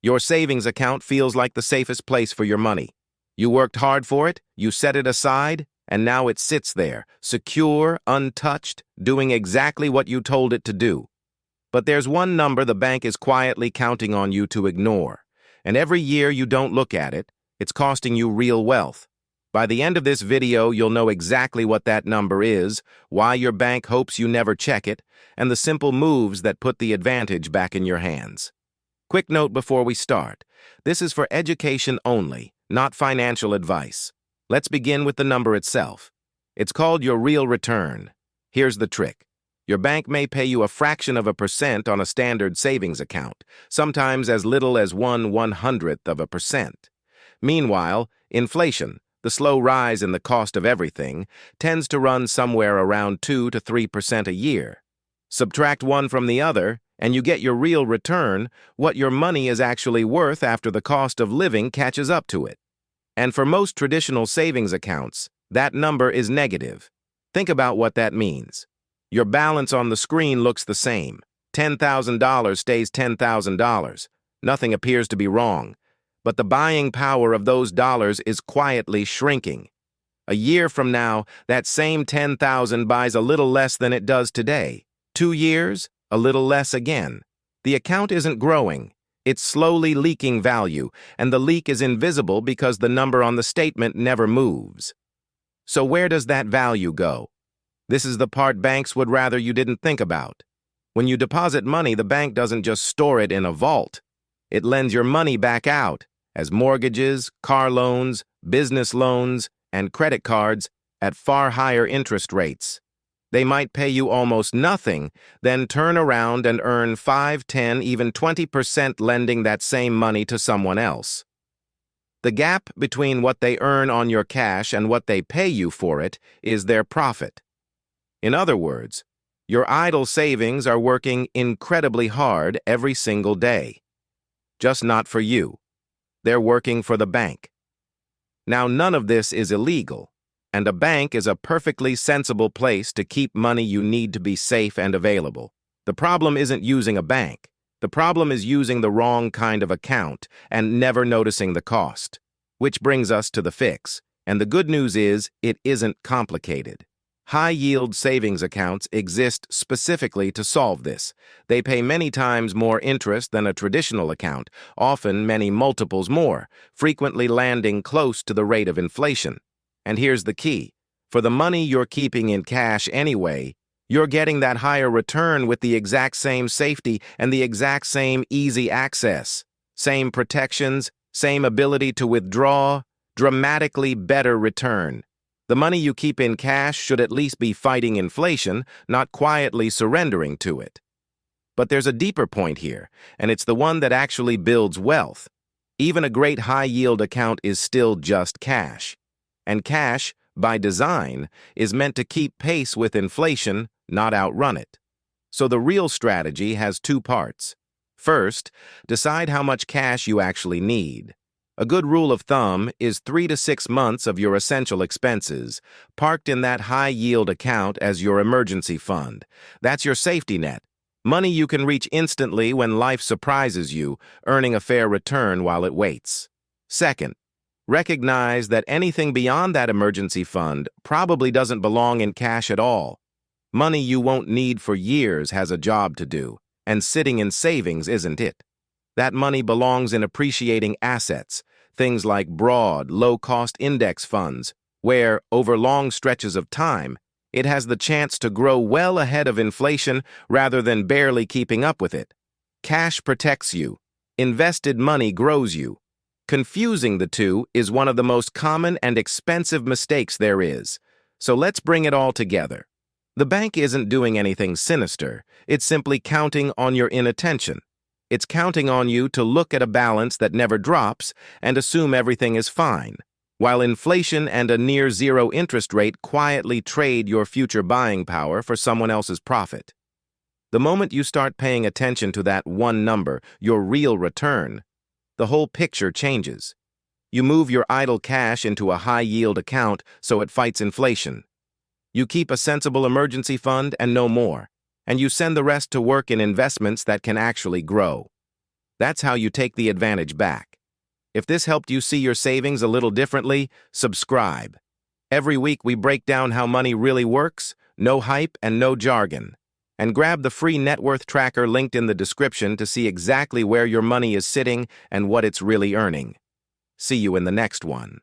Your savings account feels like the safest place for your money. You worked hard for it, you set it aside, and now it sits there, secure, untouched, doing exactly what you told it to do. But there's one number the bank is quietly counting on you to ignore. And every year you don't look at it, it's costing you real wealth. By the end of this video, you'll know exactly what that number is, why your bank hopes you never check it, and the simple moves that put the advantage back in your hands. Quick note before we start. This is for education only, not financial advice. Let's begin with the number itself. It's called your real return. Here's the trick. Your bank may pay you a fraction of a percent on a standard savings account, sometimes as little as 1/100th%. Meanwhile, inflation, the slow rise in the cost of everything, tends to run somewhere around 2 to 3% a year. Subtract one from the other, and you get your real return, what your money is actually worth after the cost of living catches up to it. And for most traditional savings accounts, that number is negative. Think about what that means. Your balance on the screen looks the same. $10,000 stays $10,000. Nothing appears to be wrong. But the buying power of those dollars is quietly shrinking. A year from now, that same $10,000 buys a little less than it does today. 2 years, a little less again. The account isn't growing. It's slowly leaking value, and the leak is invisible because the number on the statement never moves. So where does that value go? This is the part banks would rather you didn't think about. When you deposit money, the bank doesn't just store it in a vault. It lends your money back out as mortgages, car loans, business loans, and credit cards at far higher interest rates. They might pay you almost nothing, then turn around and earn 5, 10, even 20% lending that same money to someone else. The gap between what they earn on your cash and what they pay you for it is their profit. In other words, your idle savings are working incredibly hard every single day. Just not for you. They're working for the bank. Now, none of this is illegal, and a bank is a perfectly sensible place to keep money you need to be safe and available. The problem isn't using a bank. The problem is using the wrong kind of account and never noticing the cost. Which brings us to the fix, and the good news is it isn't complicated. High-yield savings accounts exist specifically to solve this. They pay many times more interest than a traditional account, often many multiples more, frequently landing close to the rate of inflation. And here's the key. For the money you're keeping in cash anyway, you're getting that higher return with the exact same safety and the exact same easy access. Same protections, same ability to withdraw, dramatically better return. The money you keep in cash should at least be fighting inflation, not quietly surrendering to it. But there's a deeper point here, and it's the one that actually builds wealth. Even a great high-yield account is still just cash. And cash, by design, is meant to keep pace with inflation, not outrun it. So the real strategy has 2 parts. First, decide how much cash you actually need. A good rule of thumb is 3 to 6 months of your essential expenses, parked in that high-yield account as your emergency fund. That's your safety net. Money you can reach instantly when life surprises you, earning a fair return while it waits. Second, recognize that anything beyond that emergency fund probably doesn't belong in cash at all. Money you won't need for years has a job to do, and sitting in savings isn't it. That money belongs in appreciating assets, things like broad, low-cost index funds, where, over long stretches of time, it has the chance to grow well ahead of inflation rather than barely keeping up with it. Cash protects you. Invested money grows you. Confusing the two is one of the most common and expensive mistakes there is. So let's bring it all together. The bank isn't doing anything sinister. It's simply counting on your inattention. It's counting on you to look at a balance that never drops and assume everything is fine, while inflation and a near-zero interest rate quietly trade your future buying power for someone else's profit. The moment you start paying attention to that one number, your real return, the whole picture changes. You move your idle cash into a high-yield account so it fights inflation. You keep a sensible emergency fund and no more, and you send the rest to work in investments that can actually grow. That's how you take the advantage back. If this helped you see your savings a little differently, subscribe. Every week we break down how money really works, no hype and no jargon. And grab the free net worth tracker linked in the description to see exactly where your money is sitting and what it's really earning. See you in the next one.